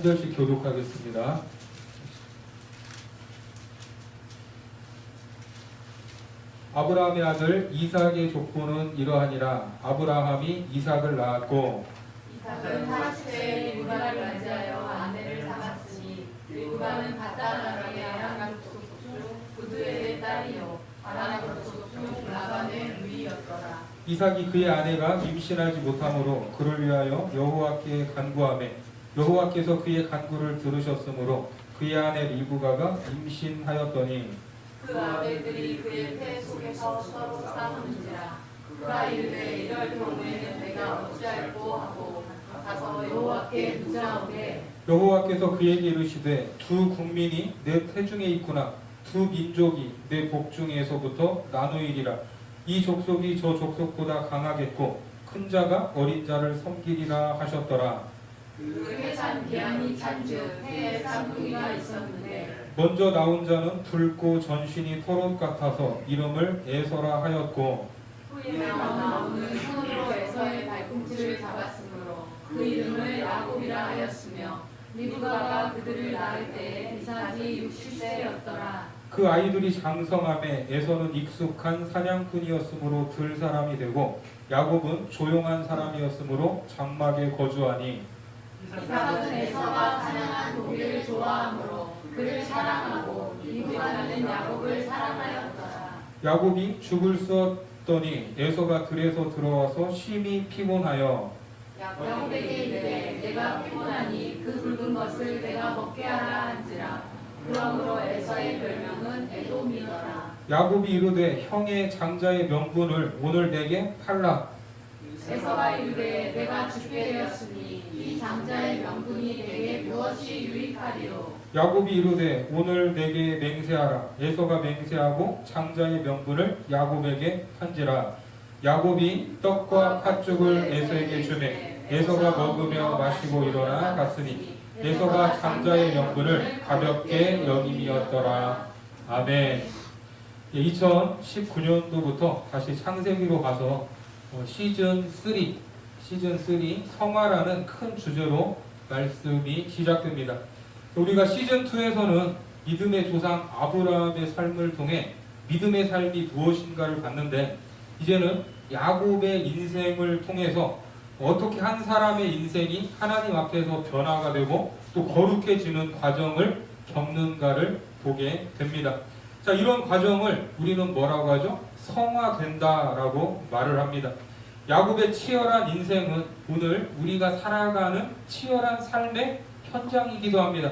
한 절씩 교독하겠습니다. 아브라함의 아들 이삭의 족보는 이러하니라. 아브라함이 이삭을 낳았고 이삭은 40세에 리브가를 맞이하여 아내를 삼았으니 리브가는 갓단 아람의 아람 족속 중 부두엘의 딸이요 아람 족속 중 라반의 누이였더라. 이삭이 그의 아내가 임신하지 못하므로 그를 위하여 여호와께 간구하매 여호와께서 그의 간구를 들으셨으므로 그의 아내 리브가가 임신하였더니 그 아들들이 그의 태 속에서 서로 싸우는지라. 그가 이르되 이럴 경우에는 내가 어찌할꼬 하고 가서 여호와께 묻자오되 여호와께서 그에게 이르시되 두 국민이 내 태중에 있구나. 두 민족이 내 복중에서부터 나누이리라. 이 족속이 저 족속보다 강하겠고 큰 자가 어린 자를 섬기리라 하셨더라. 그 해산 기한이 찬즉 해에 쌍둥이가 있었는데 먼저 나온 자는 붉고 전신이 털옷 같아서 이름을 에서라 하였고 후에 나오는 손으로 에서의 발꿈치를 잡았으므로 그 이름을 야곱이라 하였으며 리브가가 그들을 낳을 때에 이삭이 60세였더라. 그 아이들이 장성함에 에서는 익숙한 사냥꾼이었으므로 들 사람이 되고 야곱은 조용한 사람이었으므로 장막에 거주하니 이삭은 에서가 사냥한 고기를 좋아하므로 그를 사랑하고 리브가는 야곱을 사랑하였더라. 야곱이 죽을 쏘았더니 에서가 들에서 들어와서 심히 피곤하여 야곱에게 이르되 내가 피곤하니 그 굵은 것을 내가 먹게 하라 한지라. 그러므로 에서의 별명은 에돔이더라. 야곱이 이르되 형의 장자의 명분을 오늘 내게 팔라. 에서가 이르되 내가 죽게 되었으니 이 장자의 명분이 내게 무엇이 유익하리요. 야곱이 이르되 오늘 내게 맹세하라. 에서가 맹세하고 장자의 명분을 야곱에게 판지라. 야곱이 떡과 팥죽을 에서에게 주매 에서가 먹으며 마시고 일어나 갔으니 에서가 장자의 명분을 가볍게 여김이었더라. 아멘. 2019년도부터 다시 창세기로 가서 시즌 3 성화라는 큰 주제로 말씀이 시작됩니다. 우리가 시즌 2에서는 믿음의 조상 아브라함의 삶을 통해 믿음의 삶이 무엇인가를 봤는데 이제는 야곱의 인생을 통해서 어떻게 한 사람의 인생이 하나님 앞에서 변화가 되고 또 거룩해지는 과정을 겪는가를 보게 됩니다. 자, 이런 과정을 우리는 뭐라고 하죠? 성화된다라고 말을 합니다. 야곱의 치열한 인생은 오늘 우리가 살아가는 치열한 삶의 현장이기도 합니다.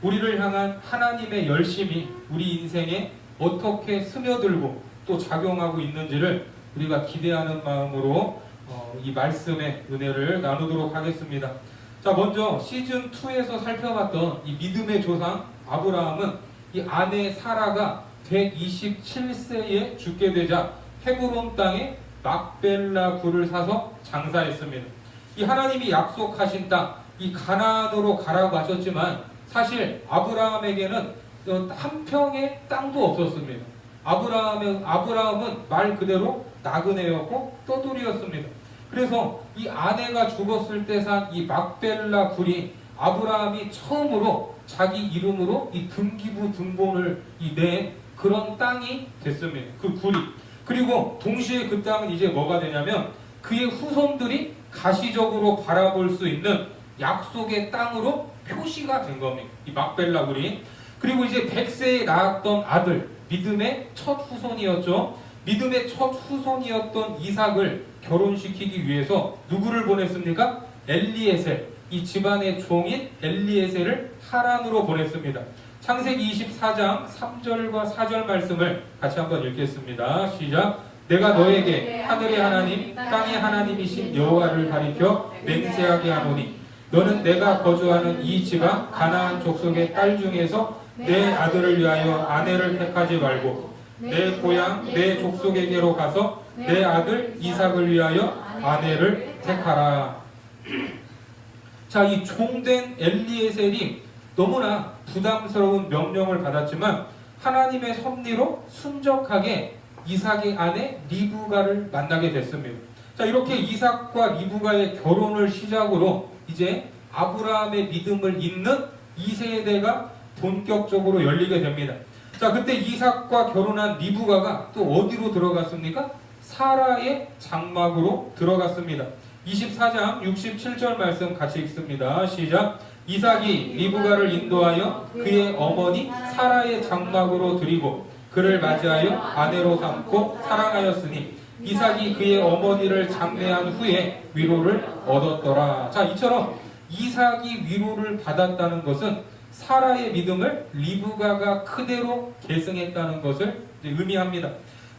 우리를 향한 하나님의 열심이 우리 인생에 어떻게 스며들고 또 작용하고 있는지를 우리가 기대하는 마음으로 이 말씀의 은혜를 나누도록 하겠습니다. 자, 먼저 시즌 2에서 살펴봤던 이 믿음의 조상 아브라함은 이 아내 사라가 127세에 죽게 되자 헤브론 땅에 막벨라 굴을 사서 장사했습니다. 이 하나님이 약속하신 땅, 이 가나안으로 가라고 하셨지만 사실 아브라함에게는 한 평의 땅도 없었습니다. 아브라함은 말 그대로 나그네였고 떠돌이였습니다. 그래서 이 아내가 죽었을 때 산 이 막벨라 굴이 아브라함이 처음으로 자기 이름으로 이 등기부 등본을 낸 그런 땅이 됐습니다. 그 굴이. 그리고 동시에 그 땅은 이제 뭐가 되냐면 그의 후손들이 가시적으로 바라볼 수 있는 약속의 땅으로 표시가 된 겁니다. 이 막벨라 굴이. 그리고 이제 100세에 낳았던 아들, 믿음의 첫 후손이었죠. 믿음의 첫 후손이었던 이삭을 결혼시키기 위해서 누구를 보냈습니까? 엘리에셀, 이 집안의 종인 엘리에셀을 하란으로 보냈습니다. 창세기 24장 3절과 4절 말씀을 같이 한번 읽겠습니다. 시작. 내가 너에게 하늘의 하나님, 땅의 하나님이신 여호와를 가리켜 맹세하게 하노니 너는 내가 거주하는 이 지방 가나안 족속의 딸 중에서 내 아들을 위하여 아내를 택하지 말고 내 고향 내 족속에게로 가서 내 아들 이삭을 위하여 아내를 택하라. 자, 이 종된 엘리에셀이 너무나 부담스러운 명령을 받았지만 하나님의 섭리로 순적하게 이삭의 아내 리브가를 만나게 됐습니다. 자, 이렇게 이삭과 리브가의 결혼을 시작으로 이제 아브라함의 믿음을 잇는 2세대가 본격적으로 열리게 됩니다. 자, 그때 이삭과 결혼한 리브가가 또 어디로 들어갔습니까? 사라의 장막으로 들어갔습니다. 24장 67절 말씀 같이 읽습니다. 시작. 이삭이 리브가를 인도하여 그의 어머니 사라의 장막으로 들이고 그를 맞이하여 아내로 삼고 사랑하였으니 이삭이 그의 어머니를 장례한 후에 위로를 얻었더라. 자, 이처럼 이삭이 위로를 받았다는 것은 사라의 믿음을 리브가가 그대로 계승했다는 것을 의미합니다.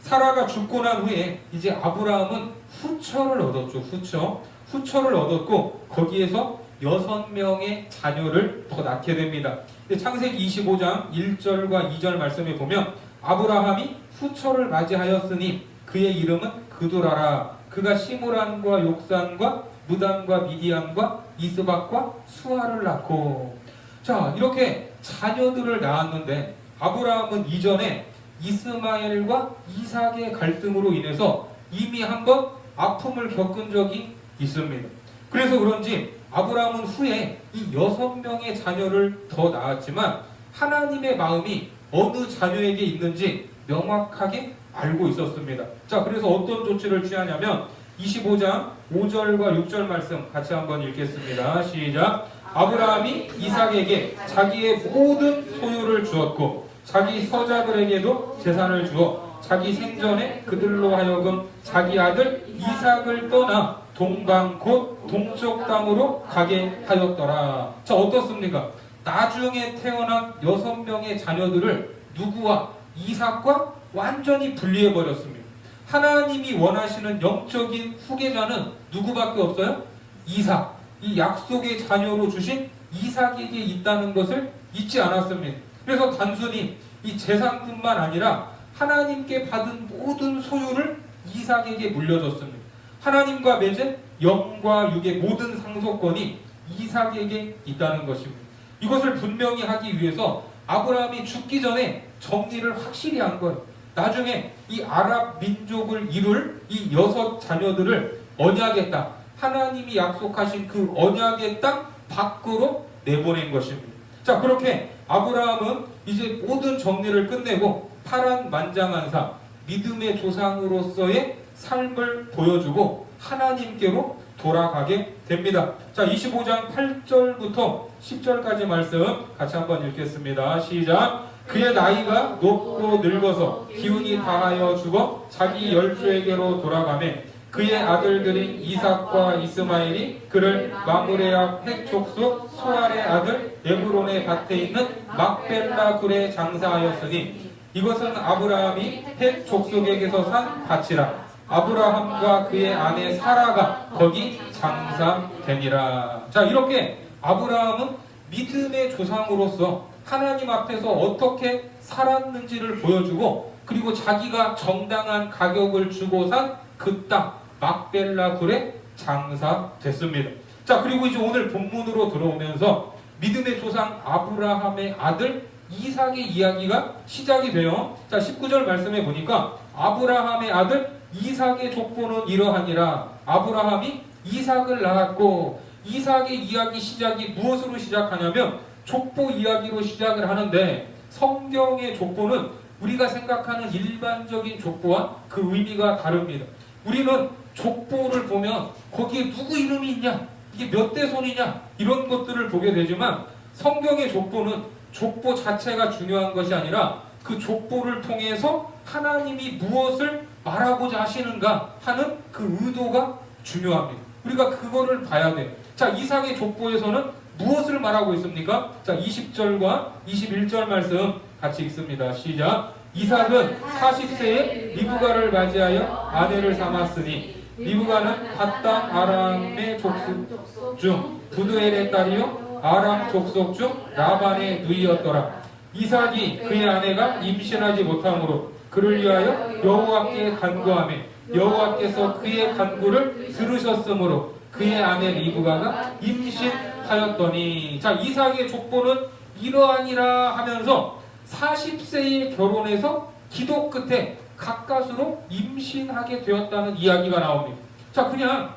사라가 죽고 난 후에 이제 아브라함은 후처를 얻었죠. 후처를 얻었고 거기에서 6명의 자녀를 더 낳게 됩니다. 창세기 25장 1절과 2절 말씀에 보면 아브라함이 후처를 맞이하였으니 그의 이름은 그두라라. 그가 시므란과 욕산과 무단과 미디안과 이스박과 수아를 낳고. 자, 이렇게 자녀들을 낳았는데 아브라함은 이전에 이스마엘과 이삭의 갈등으로 인해서 이미 한번 아픔을 겪은 적이 있습니다. 그래서 그런지 아브라함은 후에 이 6명의 자녀를 더 낳았지만 하나님의 마음이 어느 자녀에게 있는지 명확하게 알고 있었습니다. 자, 그래서 어떤 조치를 취하냐면 25장 5절과 6절 말씀 같이 한번 읽겠습니다. 시작. 아브라함이 이삭에게 자기의 모든 소유를 주었고 자기 서자들에게도 재산을 주어 자기 생전에 그들로 하여금 자기 아들 이삭을 떠나 동방 곧 동쪽 땅으로 가게 하였더라. 자, 어떻습니까? 나중에 태어난 6명의 자녀들을 누구와? 이삭과 완전히 분리해버렸습니다. 하나님이 원하시는 영적인 후계자는 누구밖에 없어요? 이삭. 이 약속의 자녀로 주신 이삭에게 있다는 것을 잊지 않았습니다. 그래서 단순히 이 재산뿐만 아니라 하나님께 받은 모든 소유를 이삭에게 물려줬습니다. 하나님과 맺은 영과 육의 모든 상속권이 이삭에게 있다는 것입니다. 이것을 분명히 하기 위해서 아브라함이 죽기 전에 정리를 확실히 한 거예요. 나중에 이 아랍 민족을 이룰 이 6 자녀들을 언약의 땅, 하나님이 약속하신 그 언약의 땅 밖으로 내보낸 것입니다. 자, 그렇게 아브라함은 이제 모든 정리를 끝내고 파란만장한 삶, 믿음의 조상으로서의 삶을 보여주고 하나님께로 돌아가게 됩니다. 자, 25장 8절부터 10절까지 말씀 같이 한번 읽겠습니다. 시작. 그의 나이가 높고 늙어서 기운이 다하여 죽어 자기 열조에게로 돌아가매 그의 아들들인 이삭과 이스마엘이 그를 마므레 앞 헷 족속 소알의 아들 에브론의 밭에 있는 막벨라 굴에 장사하였으니 이것은 아브라함이 헷 족속에게서 산 밭이라. 아브라함과 그의 아내 사라가 거기 장사되니라. 자, 이렇게 아브라함은 믿음의 조상으로서 하나님 앞에서 어떻게 살았는지를 보여주고 그리고 자기가 정당한 가격을 주고 산 그 땅 막벨라 굴에 장사됐습니다. 자, 그리고 이제 오늘 본문으로 들어오면서 믿음의 조상 아브라함의 아들 이삭의 이야기가 시작이 돼요. 자, 19절 말씀에 보니까 아브라함의 아들 이삭의 족보는 이러하니라. 아브라함이 이삭을 낳았고 이삭의 이야기 시작이 무엇으로 시작하냐면 족보 이야기로 시작을 하는데 성경의 족보는 우리가 생각하는 일반적인 족보와 그 의미가 다릅니다. 우리는 족보를 보면 거기에 누구 이름이 있냐, 이게 몇 대 손이냐 이런 것들을 보게 되지만 성경의 족보는 족보 자체가 중요한 것이 아니라 그 족보를 통해서 하나님이 무엇을 말하고자 하시는가 하는 그 의도가 중요합니다. 우리가 그거를 봐야 돼요. 자, 이삭의 족보에서는 무엇을 말하고 있습니까? 자, 20절과 21절 말씀 같이 읽습니다. 시작. 이삭은 40세에 리브가를 맞이하여 아내를 삼았으니 리브가는 밧단 아람의 족속 중 부두엘의 딸이요 아람 족속 중 라반의 누이였더라. 이삭이 그의 아내가 임신하지 못하므로 그를 위하여 여호와께 간구하며 여호와께서 그의 간구를 들으셨으므로 그의 아내 리브가가 임신하였더니. 자, 이삭의 족보는 이러하니라 하면서 40세에 결혼해서 기도 끝에 가까스로 임신하게 되었다는 이야기가 나옵니다. 자, 그냥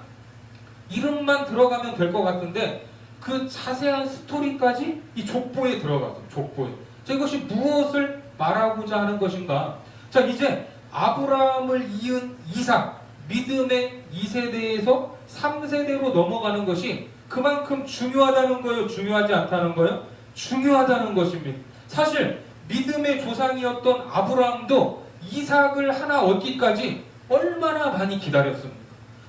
이름만 들어가면 될 것 같은데 그 자세한 스토리까지 이 족보에 들어가죠. 족보에. 자, 이것이 무엇을 말하고자 하는 것인가? 자, 이제 아브라함을 이은 이삭, 믿음의 2세대에서 3세대로 넘어가는 것이 그만큼 중요하다는 거예요? 중요하지 않다는 거예요? 중요하다는 것입니다. 사실 믿음의 조상이었던 아브라함도 이삭을 하나 얻기까지 얼마나 많이 기다렸습니까?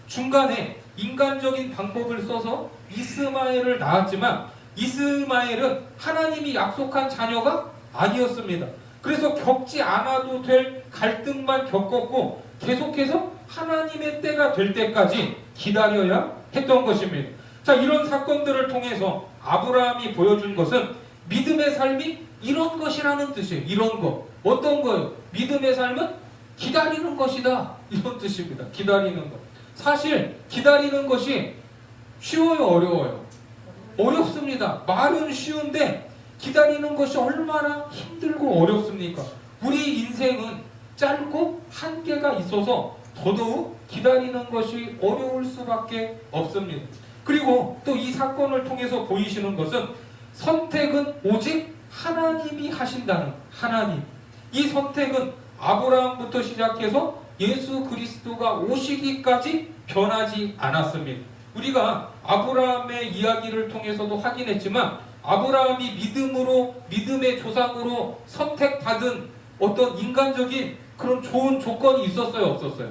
중간에 인간적인 방법을 써서 이스마엘을 낳았지만 이스마엘은 하나님이 약속한 자녀가 아니었습니다. 그래서 겪지 않아도 될 갈등만 겪었고 계속해서 하나님의 때가 될 때까지 기다려야 했던 것입니다. 자, 이런 사건들을 통해서 아브라함이 보여준 것은 믿음의 삶이 이런 것이라는 뜻이에요. 이런 거. 어떤 거예요? 믿음의 삶은 기다리는 것이다. 이런 뜻입니다. 기다리는 것. 사실 기다리는 것이 쉬워요? 어려워요? 어렵습니다. 말은 쉬운데 기다리는 것이 얼마나 힘들고 어렵습니까? 우리 인생은 짧고 한계가 있어서 더더욱 기다리는 것이 어려울 수밖에 없습니다. 그리고 또 이 사건을 통해서 보이시는 것은 선택은 오직 하나님이 하신다는 하나님. 이 선택은 아브라함부터 시작해서 예수 그리스도가 오시기까지 변하지 않았습니다. 우리가 아브라함의 이야기를 통해서도 확인했지만 아브라함이 믿음의 조상으로 선택받은 어떤 인간적인 그런 좋은 조건이 있었어요? 없었어요?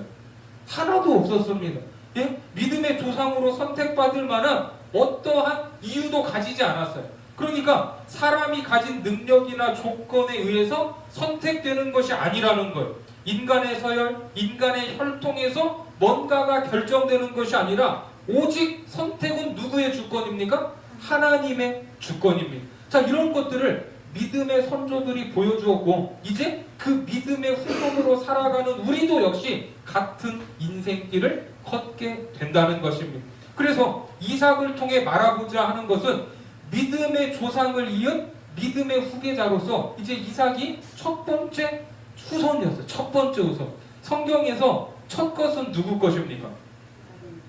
하나도 없었습니다. 예? 믿음의 조상으로 선택받을 만한 어떠한 이유도 가지지 않았어요. 그러니까 사람이 가진 능력이나 조건에 의해서 선택되는 것이 아니라는 거예요. 인간의 서열, 인간의 혈통에서 뭔가가 결정되는 것이 아니라 오직 선택은 누구의 주권입니까? 하나님의 주권입니다. 자, 이런 것들을 믿음의 선조들이 보여주었고 이제 그 믿음의 후손으로 살아가는 우리도 역시 같은 인생길을 걷게 된다는 것입니다. 그래서 이삭을 통해 말하고자 하는 것은 믿음의 조상을 이은 믿음의 후계자로서 이제 이삭이 첫 번째 후손이었어요. 첫 번째 후손. 성경에서 첫 것은 누구 것입니까?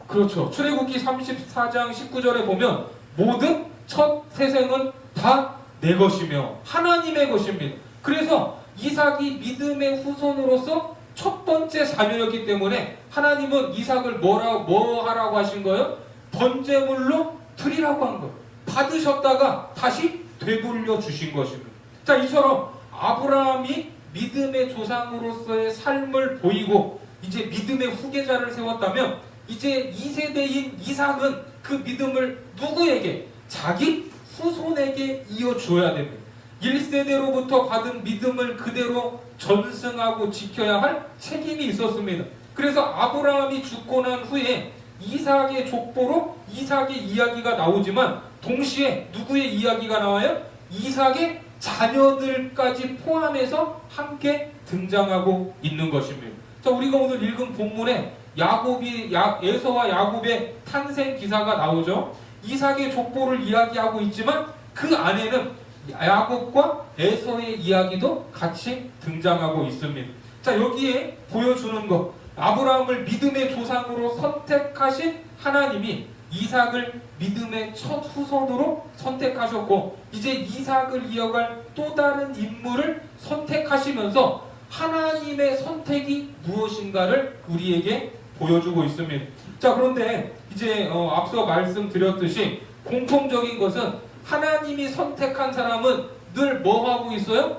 그렇죠. 출애굽기 34장 19절에 보면 모든 첫 태생은 다 내 것이며 하나님의 것입니다. 그래서 이삭이 믿음의 후손으로서 첫 번째 자녀였기 때문에 하나님은 이삭을 뭐 하라고 하신 거예요? 번제물로 드리라고 한 거예요. 받으셨다가 다시 되돌려 주신 것입니다. 자, 이처럼 아브라함이 믿음의 조상으로서의 삶을 보이고 이제 믿음의 후계자를 세웠다면 이제 2세대인 이삭은 그 믿음을 누구에게? 자기 후손에게 이어주어야 됩니다. 1세대로부터 받은 믿음을 그대로 전승하고 지켜야 할 책임이 있었습니다. 그래서 아브라함이 죽고 난 후에 이삭의 족보로 이삭의 이야기가 나오지만 동시에 누구의 이야기가 나와요? 이삭의 자녀들까지 포함해서 함께 등장하고 있는 것입니다. 자, 우리가 오늘 읽은 본문에 에서와 야곱의 탄생 기사가 나오죠. 이삭의 족보를 이야기하고 있지만 그 안에는 야곱과 에서의 이야기도 같이 등장하고 있습니다. 자, 여기에 보여주는 것, 아브라함을 믿음의 조상으로 선택하신 하나님이 이삭을 믿음의 첫 후손으로 선택하셨고 이제 이삭을 이어갈 또 다른 인물을 선택하시면서 하나님의 선택이 무엇인가를 우리에게 보여주고 있습니다. 자, 그런데 이제 앞서 말씀드렸듯이 공통적인 것은 하나님이 선택한 사람은 늘 뭐 하고 있어요?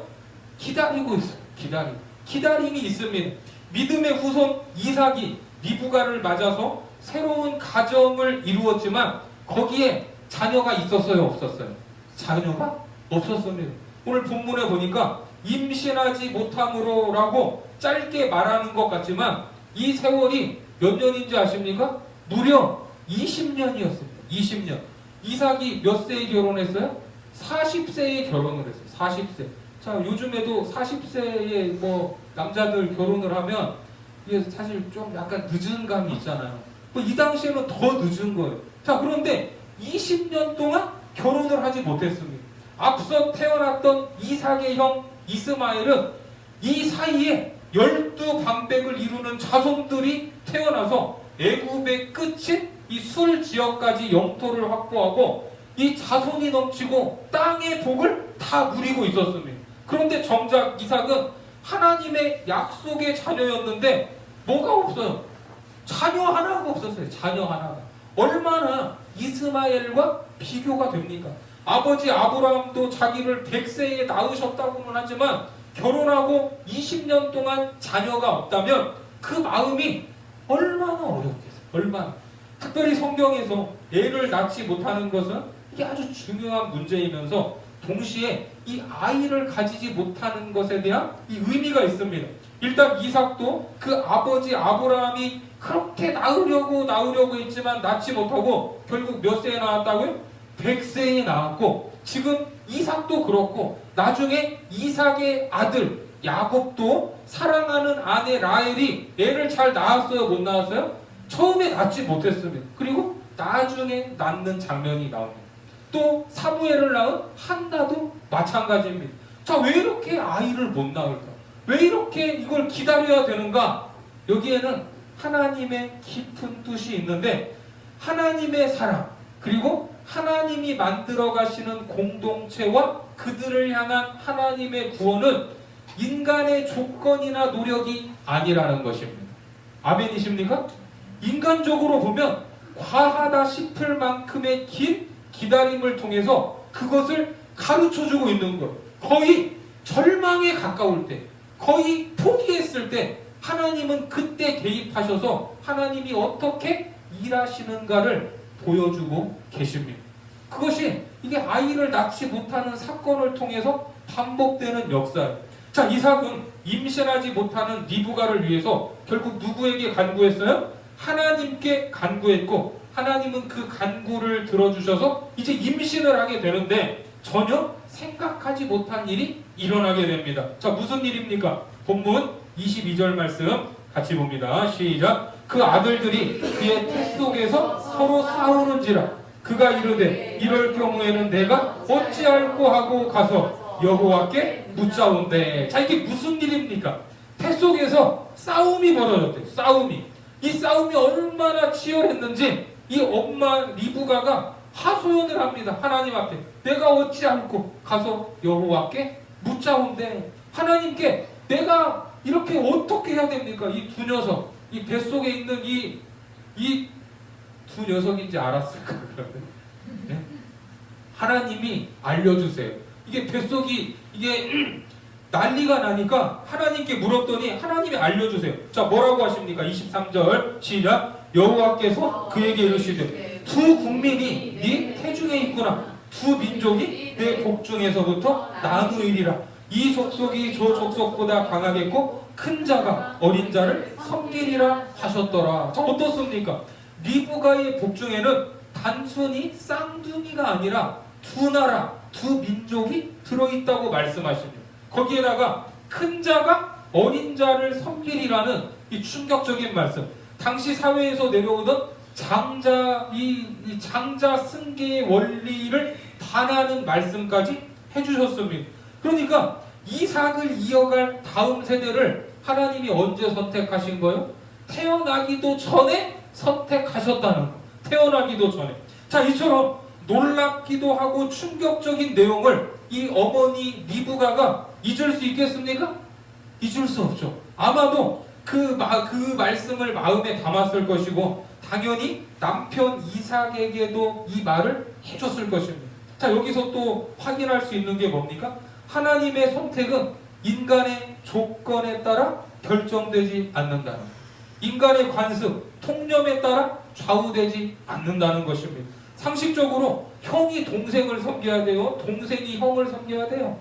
기다리고 있어요. 기다림이 있습니다. 믿음의 후손 이삭이 리브가를 맞아서 새로운 가정을 이루었지만 거기에 자녀가 있었어요? 없었어요? 자녀가 없었습니다. 오늘 본문에 보니까 임신하지 못함으로라고 짧게 말하는 것 같지만 이 세월이 몇 년인지 아십니까? 무려 20년이었습니다. 20년. 이삭이 몇 세에 결혼했어요? 40세에 결혼을 했어요. 40세. 자, 요즘에도 40세에 남자들 결혼을 하면 이게 사실 좀 약간 늦은 감이 있잖아요. 이 당시에는 더 늦은 거예요. 자, 그런데 20년 동안 결혼을 하지 못했습니다. 앞서 태어났던 이삭의 형 이스마엘은 이 사이에 12방백을 이루는 자손들이 태어나서 애굽의 끝인 이 술 지역까지 영토를 확보하고 이 자손이 넘치고 땅의 복을 다 누리고 있었습니다. 그런데 정작 이삭은 하나님의 약속의 자녀였는데 뭐가 없어요? 자녀 하나가 없었어요. 자녀 하나가. 얼마나 이스마엘과 비교가 됩니까? 아버지 아브라함도 자기를 100세에 낳으셨다고는 하지만 결혼하고 20년 동안 자녀가 없다면 그 마음이 얼마나 어렵겠어요. 얼마나. 특별히 성경에서 애를 낳지 못하는 것은 이게 아주 중요한 문제이면서 동시에 이 아이를 가지지 못하는 것에 대한 이 의미가 있습니다. 일단 이삭도 그 아버지 아브라함이 그렇게 낳으려고 했지만 낳지 못하고 결국 몇 세에 낳았다고요? 100세에 낳았고, 지금 이삭도 그렇고 나중에 이삭의 아들 야곱도 사랑하는 아내 라헬이 애를 잘 낳았어요? 못 낳았어요? 처음에 낳지 못했습니다. 그리고 나중에 낳는 장면이 나옵니다. 또 사무엘을 낳은 한나도 마찬가지입니다. 자, 왜 이렇게 아이를 못 낳을까? 왜 이렇게 이걸 기다려야 되는가? 여기에는 하나님의 깊은 뜻이 있는데, 하나님의 사랑 그리고 하나님이 만들어 가시는 공동체와 그들을 향한 하나님의 구원은 인간의 조건이나 노력이 아니라는 것입니다. 아멘이십니까? 인간적으로 보면 과하다 싶을 만큼의 긴 기다림을 통해서 그것을 가르쳐주고 있는 것. 거의 절망에 가까울 때, 거의 포기했을 때 하나님은 그때 개입하셔서 하나님이 어떻게 일하시는가를 보여주고 계십니다. 그것이 이게 아이를 낳지 못하는 사건을 통해서 반복되는 역사예요. 자, 이삭은 임신하지 못하는 리브가를 위해서 결국 누구에게 간구했어요? 하나님께 간구했고, 하나님은 그 간구를 들어주셔서 이제 임신을 하게 되는데 전혀 생각하지 못한 일이 일어나게 됩니다. 자, 무슨 일입니까? 본문 22절 말씀 같이 봅니다. 시작. 그 아들들이 그의 태 속에서 서로 싸우는지라 그가 이르되 이럴 경우에는 내가 어찌할꼬 하고 가서 여호와께 묻자온대. 자, 이게 무슨 일입니까? 태 속에서 싸움이 벌어졌대요. 이 싸움이 얼마나 치열했는지 이 엄마 리브가가 하소연을 합니다. 하나님 앞에 내가 어찌할꼬 가서 여호와께 묻자온대. 하나님께 내가 이렇게 어떻게 해야 됩니까? 이 두 녀석, 이 뱃속에 있는 이 두 녀석인지 알았을까? 네? 하나님이 알려주세요. 이게 뱃속이 이게 난리가 나니까 하나님께 물었더니 하나님이 알려주세요. 자, 뭐라고 하십니까? 23절 시작. 여호와께서 그에게 이르시되 두 국민이 네 태중에 있구나. 두 민족이 내 복중에서부터 나누이리라. 이 족속이 저 족속보다 강하겠고 큰 자가 어린 자를 섬기리라 하셨더라. 자, 어떻습니까? 리브가의 복중에는 단순히 쌍둥이가 아니라 두 나라, 두 민족이 들어있다고 말씀하십니다. 거기에다가 큰 자가 어린 자를 섬기리라는 이 충격적인 말씀. 당시 사회에서 내려오던 장자 승계의 원리를 반하는 말씀까지 해주셨습니다. 그러니까 이삭을 이어갈 다음 세대를 하나님이 언제 선택하신 거예요? 태어나기도 전에 선택하셨다는 거. 태어나기도 전에. 자, 이처럼 놀랍기도 하고 충격적인 내용을 이 어머니 리브가가 잊을 수 있겠습니까? 잊을 수 없죠. 아마도 그 말씀을 마음에 담았을 것이고 당연히 남편 이삭에게도 이 말을 해줬을 것입니다. 자, 여기서 또 확인할 수 있는 게 뭡니까? 하나님의 선택은 인간의 조건에 따라 결정되지 않는다는 것. 인간의 관습, 통념에 따라 좌우되지 않는다는 것입니다. 상식적으로 형이 동생을 섬겨야 돼요? 동생이 형을 섬겨야 돼요?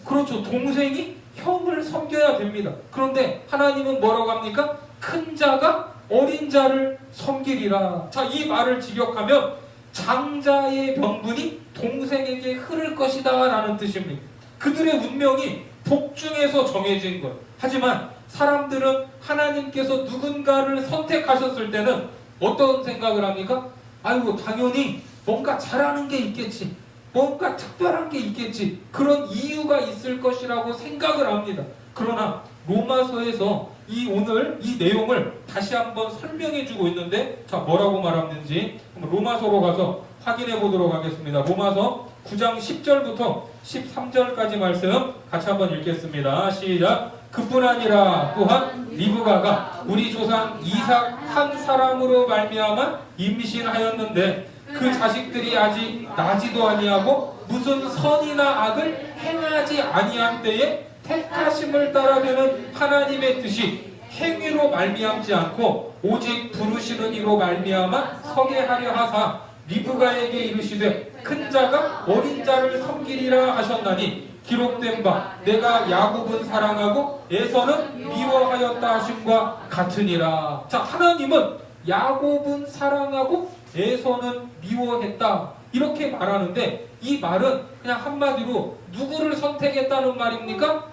그렇죠. 동생이 형을 섬겨야 됩니다. 그런데 하나님은 뭐라고 합니까? 큰 자가 어린 자를 섬기리라. 자, 이 말을 직역하면 장자의 명분이 동생에게 흐를 것이다 라는 뜻입니다. 그들의 운명이 복중에서 정해진 것. 하지만 사람들은 하나님께서 누군가를 선택하셨을 때는 어떤 생각을 합니까? 아이고, 당연히 뭔가 잘하는 게 있겠지. 뭔가 특별한 게 있겠지. 그런 이유가 있을 것이라고 생각을 합니다. 그러나 로마서에서 오늘 이 내용을 다시 한번 설명해 주고 있는데, 자, 뭐라고 말하는지 로마서로 가서 확인해 보도록 하겠습니다. 로마서 9장 10절부터 13절까지 말씀 같이 한번 읽겠습니다. 시작. 그뿐 아니라 또한 리브가가 우리 조상 이삭 한 사람으로 말미암아 임신하였는데 그 자식들이 아직 나지도 아니하고 무슨 선이나 악을 행하지 아니한 때에 택하심을 따라되는 하나님의 뜻이 행위로 말미암지 않고 오직 부르시는 이로 말미암아 서게 하려 하사 리브가에게 이르시되 큰 자가 어린 자를 섬기리라 하셨나니 기록된 바 내가 야곱은 사랑하고 에서는 미워하였다 하심과 같으니라. 자, 하나님은 야곱은 사랑하고 에서는 미워했다 이렇게 말하는데, 이 말은 그냥 한마디로 누구를 선택했다는 말입니까?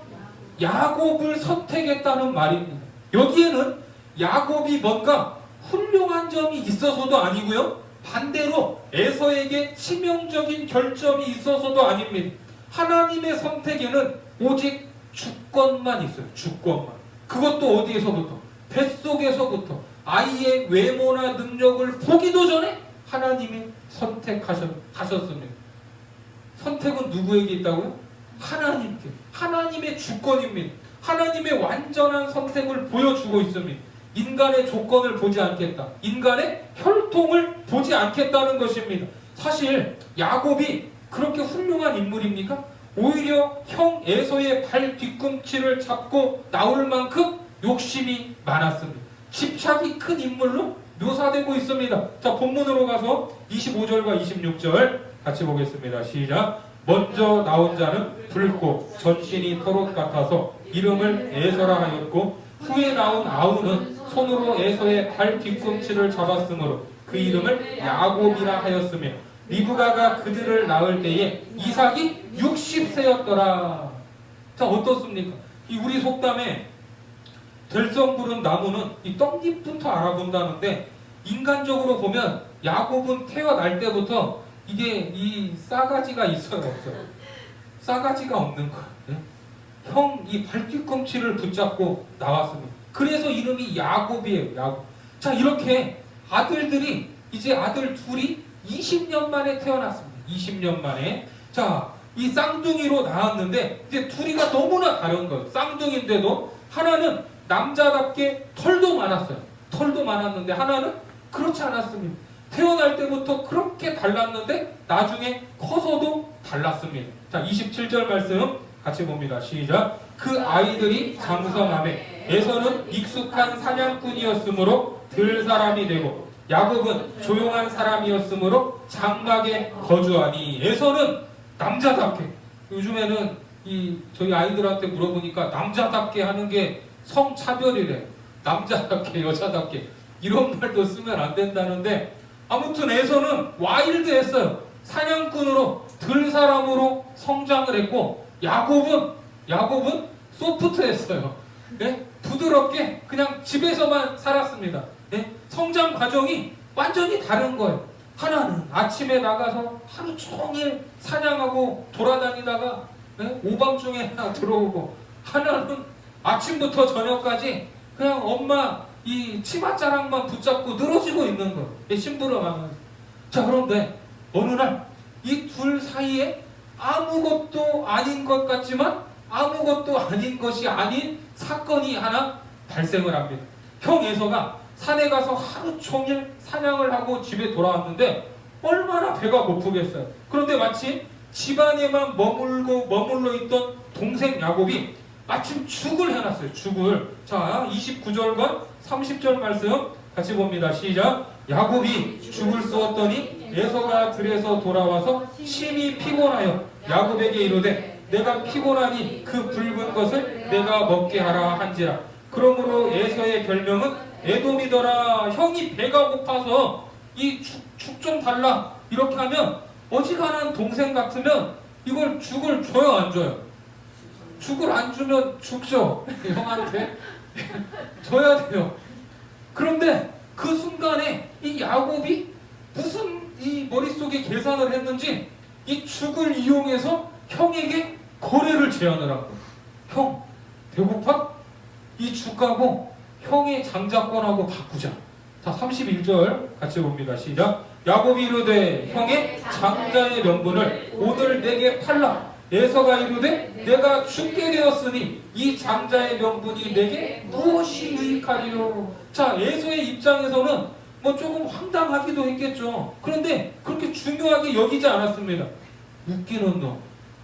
야곱을 선택했다는 말입니다. 여기에는 야곱이 뭔가 훌륭한 점이 있어서도 아니고요, 반대로 에서에게 치명적인 결점이 있어서도 아닙니다. 하나님의 선택에는 오직 주권만 있어요. 주권만. 그것도 어디에서부터? 뱃속에서부터. 아이의 외모나 능력을 보기도 전에 하나님이 선택하셨습니다. 선택은 누구에게 있다고요? 하나님께. 하나님의 주권입니다. 하나님의 완전한 선택을 보여주고 있습니다. 인간의 조건을 보지 않겠다. 인간의 혈통을 보지 않겠다는 것입니다. 사실 야곱이 그렇게 훌륭한 인물입니까? 오히려 형 에서의 발 뒤꿈치를 잡고 나올 만큼 욕심이 많았습니다. 집착이 큰 인물로 묘사되고 있습니다. 자, 본문으로 가서 25절과 26절 같이 보겠습니다. 시작. 먼저 나온 자는 붉고 전신이 털옷 같아서 이름을 에서라 하였고, 후에 나온 아우는 손으로 에서의 발 뒤꿈치를 잡았으므로 그 이름을 야곱이라 하였으며, 리브가가 그들을 낳을 때에 이삭이 60세였더라. 자, 어떻습니까? 이 우리 속담에 될성 부른 나무는 이 떡잎부터 알아본다는데, 인간적으로 보면 야곱은 태어날 때부터 이게 이 싸가지가 있어요, 없어요? 싸가지가 없는 거예요. 형 이 발뒤꿈치를 붙잡고 나왔습니다. 그래서 이름이 야곱이에요. 야곱. 자, 이렇게 아들들이, 이제 아들 둘이 20년 만에 태어났습니다. 20년 만에. 자, 이 쌍둥이로 나왔는데 이제 둘이가 너무나 다른 거예요. 쌍둥이인데도 하나는 남자답게 털도 많았어요. 털도 많았는데 하나는 그렇지 않았습니다. 태어날 때부터 그렇게 달랐는데 나중에 커서도 달랐습니다. 자, 27절 말씀 같이 봅니다. 시작. 그 아이들이 장성함에 에서는 익숙한 사냥꾼이었으므로 들 사람이 되고, 야곱은 조용한 사람이었으므로 장막에 거주하니. 에서는 남자답게, 요즘에는 이 저희 아이들한테 물어보니까 남자답게 하는 게 성차별이래. 남자답게, 여자답게 이런 말도 쓰면 안 된다는데, 아무튼 에서는 와일드했어요. 사냥꾼으로 들 사람으로 성장을 했고, 야곱은 소프트했어요. 네? 부드럽게 그냥 집에서만 살았습니다. 네? 성장 과정이 완전히 다른 거예요. 하나는 아침에 나가서 하루 종일 사냥하고 돌아다니다가 오밤중에 들어오고, 하나는 아침부터 저녁까지 그냥 엄마 이 치맛자락만 붙잡고 늘어지고 있는 거예요. 심부름하면서. 자, 그런데 어느 날 이 둘 사이에 아무것도 아닌 것 같지만 아무것도 아닌 것이 아닌 사건이 하나 발생을 합니다. 형 에서가 산에 가서 하루 종일 사냥을 하고 집에 돌아왔는데 얼마나 배가 고프겠어요. 그런데 마치 집안에만 머물러 있던 동생 야곱이 마침 죽을 해놨어요. 죽을. 자, 29절과 30절 말씀 같이 봅니다. 시작. 야곱이 죽을 쏘았더니 에서가 들에서 돌아와서 심히 피곤하여 야곱에게 이르되 내가 피곤하니 그 붉은 것을 내가 먹게 하라 한지라. 그러므로 에서의 별명은 에돔이더라. 형이 배가 고파서 이 죽 좀 달라 이렇게 하면, 어지간한 동생 같으면 이걸 죽을 줘요, 안 줘요? 죽을 안 주면 죽죠. 형한테 줘야 돼요. 그런데 그 순간에 이 야곱이 무슨 이 머릿속에 계산을 했는지 이 죽을 이용해서 형에게 거래를 제안을 한 거예요. 형, 배고파? 이 죽하고 형의 장자권하고 바꾸자. 자, 31절 같이 봅니다. 시작. 야곱이 이르되 형의 장자의 명분을 오늘 내게 팔라. 에서가 이르되 내가 죽게 되었으니 이 장자의 명분이 내게 무엇이 유익하리요. 자, 에서의 입장에서는 뭐 조금 황당하기도 했겠죠. 그런데 그렇게 중요하게 여기지 않았습니다. 웃기는 너,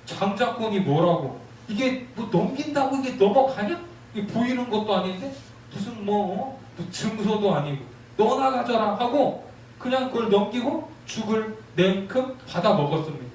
장자권이 뭐라고? 이게 뭐 넘긴다고 이게 넘어가냐? 이게 보이는 것도 아닌데 무슨 뭐 증서도 아니고 너나 가져라 하고 그냥 그걸 넘기고 죽을 냉큼 받아 먹었습니다.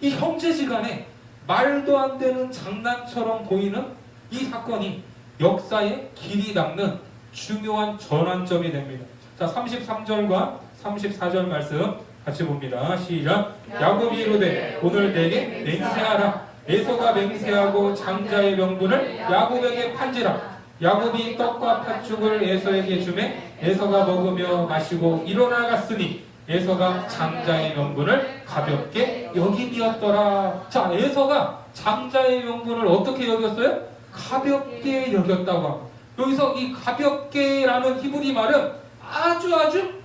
이 형제지간에 말도 안 되는 장난처럼 보이는 이 사건이 역사의 길이 닦는 중요한 전환점이 됩니다. 자, 33절과 34절 말씀 같이 봅니다. 시작. 야곱이 이르되 오늘 내게 맹세하라. 에서가 맹세하고 장자의 명분을 야곱에게 판지라. 야곱이 떡과 팥죽을 에서에게 주매 에서가 먹으며 마시고 일어나갔으니 에서가 장자의 명분을 가볍게 여김이었더라. 자, 에서가 장자의 명분을 어떻게 여겼어요? 가볍게 여겼다고 합니다. 여기서 이 가볍게라는 히브리 말은 아주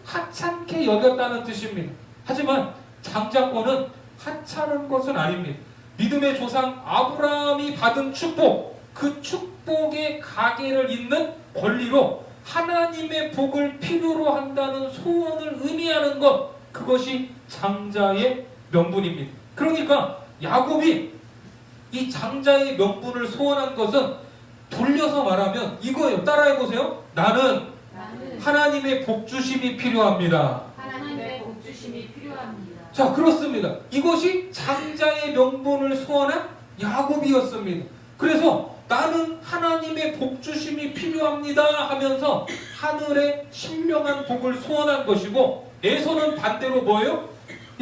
하찮게 여겼다는 뜻입니다. 하지만 장자권은 하찮은 것은 아닙니다. 믿음의 조상 아브라함이 받은 축복, 그 축복의 가계를 잇는 권리로 하나님의 복을 필요로 한다는 소원을 의미하는 것, 그것이 장자의 명분입니다. 그러니까 야곱이 이 장자의 명분을 소원한 것은 돌려서 말하면 이거예요. 따라해보세요. 나는 하나님의 복주심이 필요합니다. 하나님의 복주심이 필요합니다. 자, 그렇습니다. 이것이 장자의 명분을 소원한 야곱이었습니다. 그래서 나는 하나님의 복주심이 필요합니다 하면서 하늘의 신령한 복을 소원한 것이고, 에서는 반대로 뭐예요?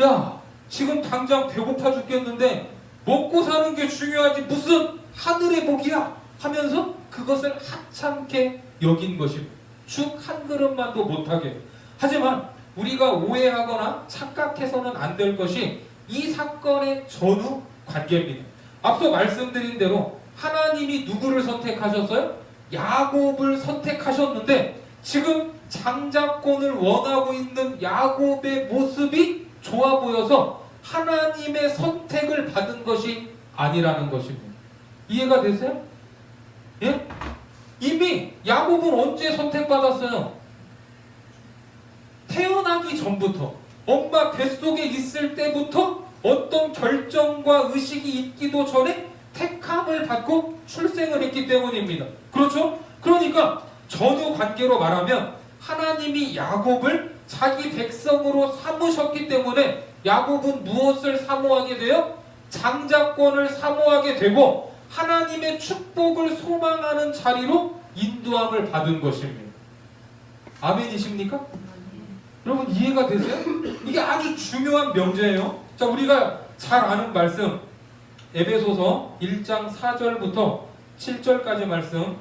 야, 지금 당장 배고파 죽겠는데 먹고 사는 게 중요하지 무슨 하늘의 복이야 하면서 그것을 하찮게 여긴 것입니다. 죽 한 그릇만도 못하게. 하지만 우리가 오해하거나 착각해서는 안 될 것이 이 사건의 전후 관계입니다. 앞서 말씀드린 대로 하나님이 누구를 선택하셨어요? 야곱을 선택하셨는데 지금 장자권을 원하고 있는 야곱의 모습이 좋아 보여서 하나님의 선택을 받은 것이 아니라는 것입니다. 이해가 되세요? 예? 이미 야곱은 언제 선택받았어요? 태어나기 전부터, 엄마 뱃속에 있을 때부터 어떤 결정과 의식이 있기도 전에 택함을 받고 출생을 했기 때문입니다. 그렇죠? 그러니까 전후 관계로 말하면 하나님이 야곱을 자기 백성으로 삼으셨기 때문에 야곱은 무엇을 사모하게 돼요? 장자권을 사모하게 되고 하나님의 축복을 소망하는 자리로 인도함을 받은 것입니다. 아멘이십니까? 여러분 이해가 되세요? 이게 아주 중요한 명제예요. 자, 우리가 잘 아는 말씀 에베소서 1장 4절부터 7절까지 말씀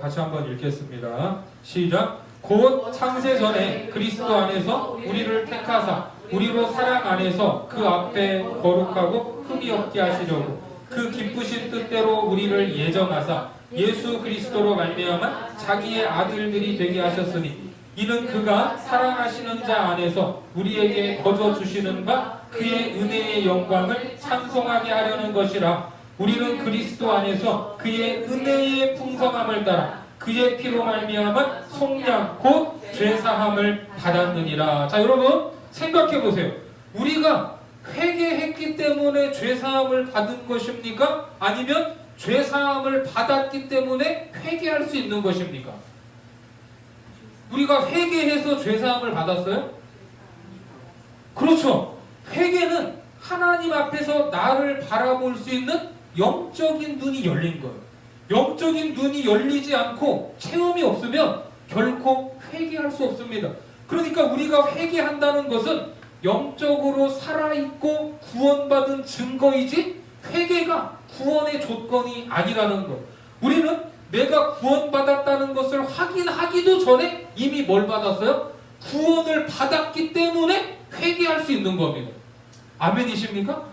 같이 한번 읽겠습니다. 시작. 곧 창세 전에 그리스도 안에서 우리를 택하사 우리로 사랑 안에서 그 앞에 거룩하고 흠이 없게 하시려고 그 기쁘신 뜻대로 우리를 예정하사 예수 그리스도로 말미암아 자기의 아들들이 되게 하셨으니 이는 그가 사랑하시는 자 안에서 우리에게 거저 주시는 바 그의 은혜의 영광을 찬송하게 하려는 것이라. 우리는 그리스도 안에서 그의 은혜의 풍성함을 따라 그의 피로 말미암아 속량 곧 죄사함을 받았느니라. 자, 여러분 생각해 보세요. 우리가 회개했기 때문에 죄사함을 받은 것입니까? 아니면 죄사함을 받았기 때문에 회개할 수 있는 것입니까? 우리가 회개해서 죄사함을 받았어요? 그렇죠. 회개는 하나님 앞에서 나를 바라볼 수 있는 영적인 눈이 열린 거예요. 영적인 눈이 열리지 않고 체험이 없으면 결코 회개할 수 없습니다. 그러니까 우리가 회개한다는 것은 영적으로 살아있고 구원받은 증거이지 회개가 구원의 조건이 아니라는 것. 우리는 내가 구원받았다는 것을 확인하기도 전에 이미 뭘 받았어요? 구원을 받았기 때문에 회개할 수 있는 겁니다. 아멘이십니까?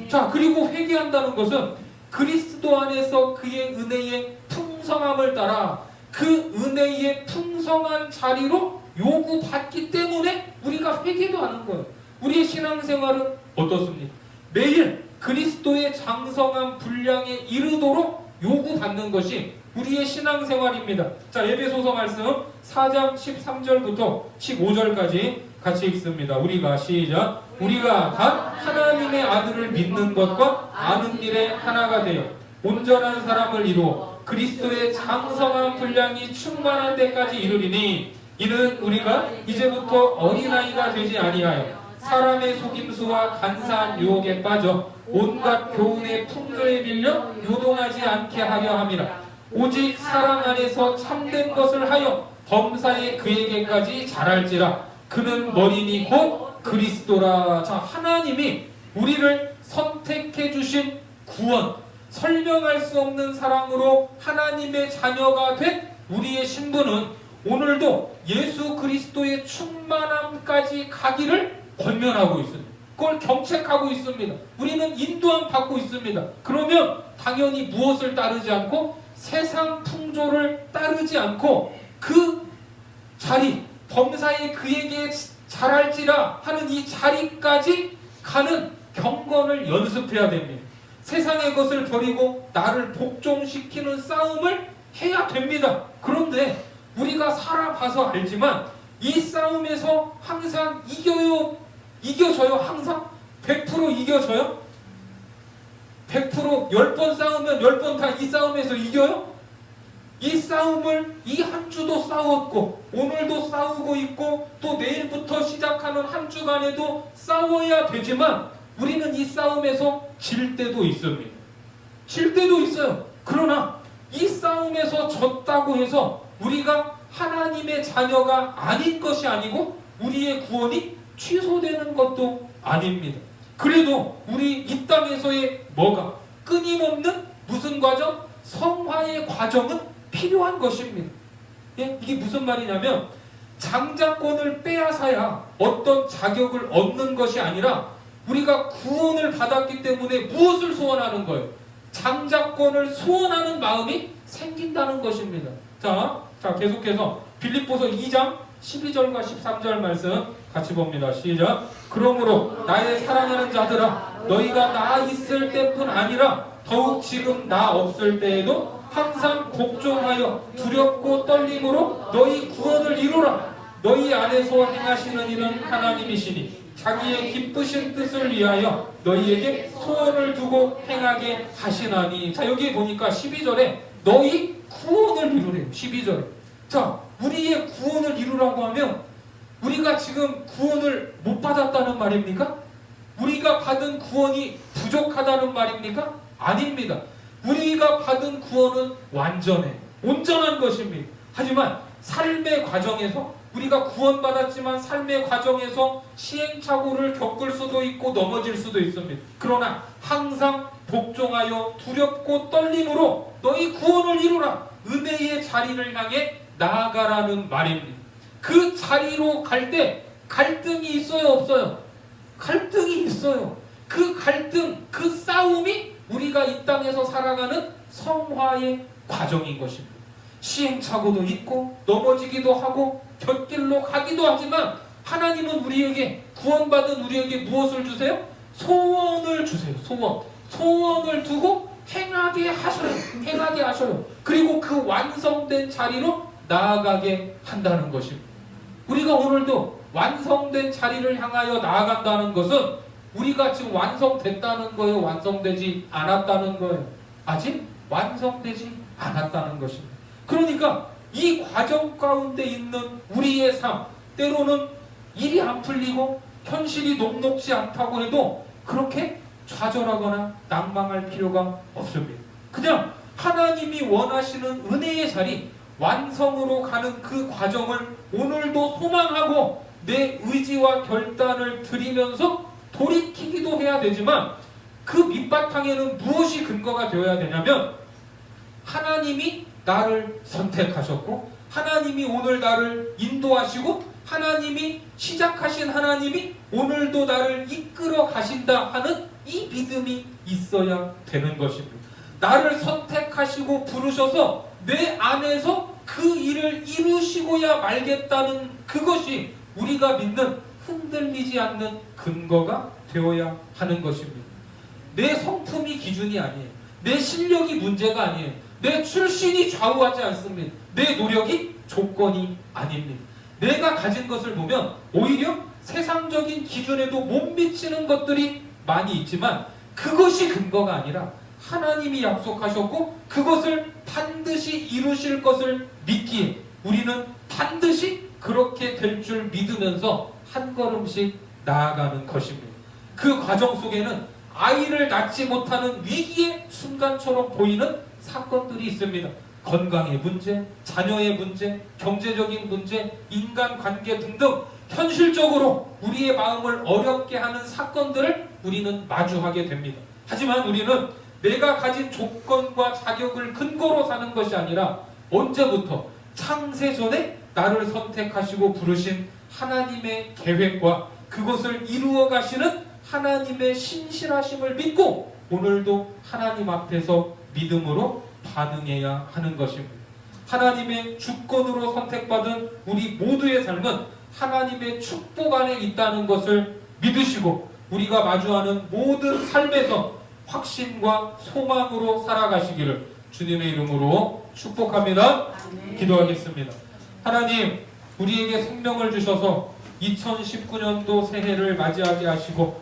자, 그리고 회개한다는 것은 그리스도 안에서 그의 은혜의 풍성함을 따라 그 은혜의 풍성한 자리로 요구받기 때문에 우리가 회개도 하는 거예요. 우리의 신앙생활은 어떻습니까? 매일 그리스도의 장성한 분량에 이르도록 요구받는 것이 우리의 신앙생활입니다. 자, 에베소서 말씀 4장 13절부터 15절까지 같이 읽습니다. 우리가 시작. 우리가 단 하나님의 아들을 믿는 것과 아는 일에 하나가 되어 온전한 사람을 이루어 그리스도의 장성한 분량이 충만한 데까지 이르리니 이는 우리가 이제부터 어린아이가 되지 아니하여 사람의 속임수와 간사한 유혹에 빠져 온갖 교훈의 풍조에 밀려 요동하지 않게 하려 함이라. 오직 사랑 안에서 참된 것을 하여 범사에 그에게까지 자랄지라. 그는 머리니 곧 그리스도라. 자, 하나님이 우리를 선택해 주신 구원, 설명할 수 없는 사랑으로 하나님의 자녀가 된 우리의 신분은 오늘도 예수 그리스도의 충만함까지 가기를 권면하고 있습니다. 그걸 경책하고 있습니다. 우리는 인도함 받고 있습니다. 그러면 당연히 무엇을 따르지 않고 세상 풍조를 따르지 않고 그 자리, 범사에 그에게 자랄지라 하는 이 자리까지 가는 경건을 연습해야 됩니다. 세상의 것을 버리고 나를 복종시키는 싸움을 해야 됩니다. 그런데 우리가 살아봐서 알지만 이 싸움에서 항상 이겨져요? 항상? 100% 이겨져요? 100% 10번 싸우면 10번 다 이 싸움에서 이겨요? 이 싸움을 이 한 주도 싸웠고 오늘도 싸우고 있고 또 내일부터 시작하는 한 주간에도 싸워야 되지만 우리는 이 싸움에서 질 때도 있습니다. 질 때도 있어요. 그러나 이 싸움에서 졌다고 해서 우리가 하나님의 자녀가 아닌 것이 아니고 우리의 구원이 취소되는 것도 아닙니다. 그래도 우리 이 땅에서의 뭐가 끊임없는 무슨 과정? 성화의 과정은 필요한 것입니다. 예? 이게 무슨 말이냐면 장자권을 빼앗아야 어떤 자격을 얻는 것이 아니라 우리가 구원을 받았기 때문에 무엇을 소원하는 거예요? 장자권을 소원하는 마음이 생긴다는 것입니다. 자, 계속해서 빌립보서 2장 12절과 13절 말씀 같이 봅니다. 시작. 그러므로 나의 사랑하는 자들아 너희가 나 있을 때뿐 아니라 더욱 지금 나 없을 때에도 항상 복종하여 두렵고 떨림으로 너희 구원을 이루라. 너희 안에서 행하시는 일은 하나님이시니 자기의 기쁘신 뜻을 위하여 너희에게 소원을 두고 행하게 하시나니. 자, 여기 보니까 12절에 너희 구원을 이루래요. 12절에. 자, 우리의 구원을 이루라고 하면 우리가 지금 구원을 못 받았다는 말입니까? 우리가 받은 구원이 부족하다는 말입니까? 아닙니다. 우리가 받은 구원은 완전해, 온전한 것입니다. 하지만 삶의 과정에서 우리가 구원받았지만 삶의 과정에서 시행착오를 겪을 수도 있고 넘어질 수도 있습니다. 그러나 항상 복종하여 두렵고 떨림으로 너희 구원을 이루라. 은혜의 자리를 향해 나아가라는 말입니다. 그 자리로 갈 때 갈등이 있어요, 없어요? 갈등이 있어요. 그 갈등, 그 싸움이 우리가 이 땅에서 살아가는 성화의 과정인 것입니다. 시행착오도 있고 넘어지기도 하고 곁길로 가기도 하지만 하나님은 우리에게 구원받은 우리에게 무엇을 주세요? 소원을 주세요. 소원을 두고 행하게 하셔요. 그리고 그 완성된 자리로 나아가게 한다는 것입니다. 우리가 오늘도 완성된 자리를 향하여 나아간다는 것은 우리가 지금 완성됐다는 거예요? 완성되지 않았다는 거예요? 아직 완성되지 않았다는 것입니다. 그러니까 이 과정 가운데 있는 우리의 삶, 때로는 일이 안 풀리고 현실이 녹록지 않다고 해도 그렇게 좌절하거나 낭망할 필요가 없습니다. 그냥 하나님이 원하시는 은혜의 자리, 완성으로 가는 그 과정을 오늘도 소망하고 내 의지와 결단을 드리면서 돌이키기도 해야 되지만 그 밑바탕에는 무엇이 근거가 되어야 되냐면 하나님이 나를 선택하셨고 하나님이 오늘 나를 인도하시고 하나님이 시작하신 하나님이 오늘도 나를 이끌어 가신다 하는 이 믿음이 있어야 되는 것입니다. 나를 선택하시고 부르셔서 내 안에서 그 일을 이루시고야 말겠다는 그것이 우리가 믿는 흔들리지 않는 근거가 되어야 하는 것입니다. 내 성품이 기준이 아니에요. 내 실력이 문제가 아니에요. 내 출신이 좌우하지 않습니다. 내 노력이 조건이 아닙니다. 내가 가진 것을 보면 오히려 세상적인 기준에도 못 미치는 것들이 많이 있지만 그것이 근거가 아니라 하나님이 약속하셨고 그것을 반드시 이루실 것을 믿기에 우리는 반드시 그렇게 될 줄 믿으면서 한 걸음씩 나아가는 것입니다. 그 과정 속에는 아이를 낳지 못하는 위기의 순간처럼 보이는 사건들이 있습니다. 건강의 문제, 자녀의 문제, 경제적인 문제, 인간관계 등등 현실적으로 우리의 마음을 어렵게 하는 사건들을 우리는 마주하게 됩니다. 하지만 우리는 내가 가진 조건과 자격을 근거로 사는 것이 아니라 언제부터 창세전에 나를 선택하시고 부르신 하나님의 계획과 그것을 이루어 가시는 하나님의 신실하심을 믿고 오늘도 하나님 앞에서 믿음으로 반응해야 하는 것입니다. 하나님의 주권으로 선택받은 우리 모두의 삶은 하나님의 축복 안에 있다는 것을 믿으시고 우리가 마주하는 모든 삶에서 확신과 소망으로 살아가시기를 주님의 이름으로 축복합니다. 기도하겠습니다. 하나님, 우리에게 생명을 주셔서 2019년도 새해를 맞이하게 하시고